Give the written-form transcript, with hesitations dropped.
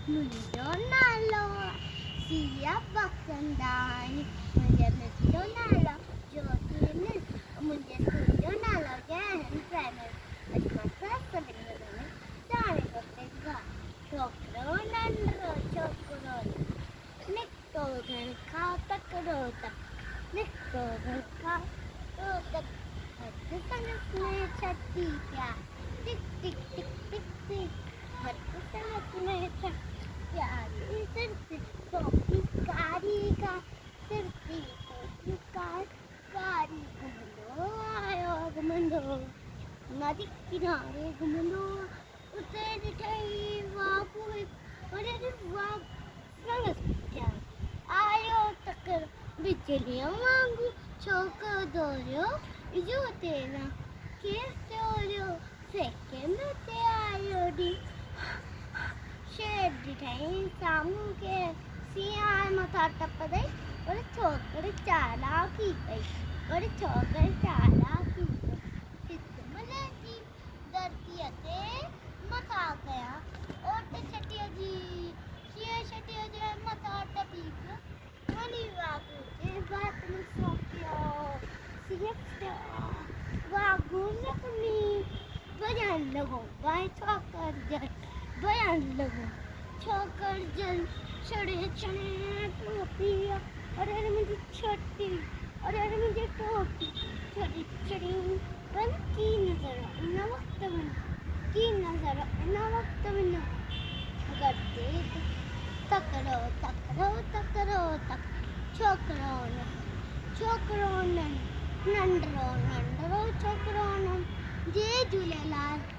मुंहिंजो नालो सिया बसंदानी, मुंहिंजे मिस जो नालो ज्योति मिस, मुंहिंजे स्कूल जो नालो जैन प्राइमरी। अॼु मां क्लास 7 में ॼाणे थो सघां। छोकिरो नंढड़ो छोकिरो निको घर खां तकिड़ो तक, निको घर खां तकिड़ो तक, हथ संगस में छटी पिया, टिक टिक टिक टिक टिक, हथ संगस में छटी प्यारी सिर पे टोपी कारी का, सिर पे टोपी कारी घुमंदो आयो घुमंदो, नदी किनारे घुमंदो, उते ॾिठई वाघ वॾे वाघ संगस पिया आयो तकिड़ो, बिजलीअ वांगुरु छोकिरो दौड़ियो, इजो तेरा केस चोरियो, सेके में ते आयो ॾी, शेर ॾिठई साम्हूं खे सियाण मथां टपंदई, पर छोकिरी चालाकी कई, पर छोकिरी चालाकी कई, हिकु मलेची धरतीअ ते मथां कया, ओट छटीअ जी शींहं छटीअ जे मथां टपी पियो, वरी वाघ जे बात में सो पियो, वाघ नकमी भॼण लॻो, भाई छोकिर जल भॼण लॻो, छोकिर जल छड़े छड़े टोपी, अरे मुंहिंजी छटी, अरे मुंहिंजी टोपी, छड़ी छड़ी पर की नज़र इन वक़्त में, की नज़र इन वक़्त में करते तकिड़ो तकिड़ो तकिड़ो तक, छोकिरो नंढड़ो नंढड़ो छोकिरो जय झूलेलाल।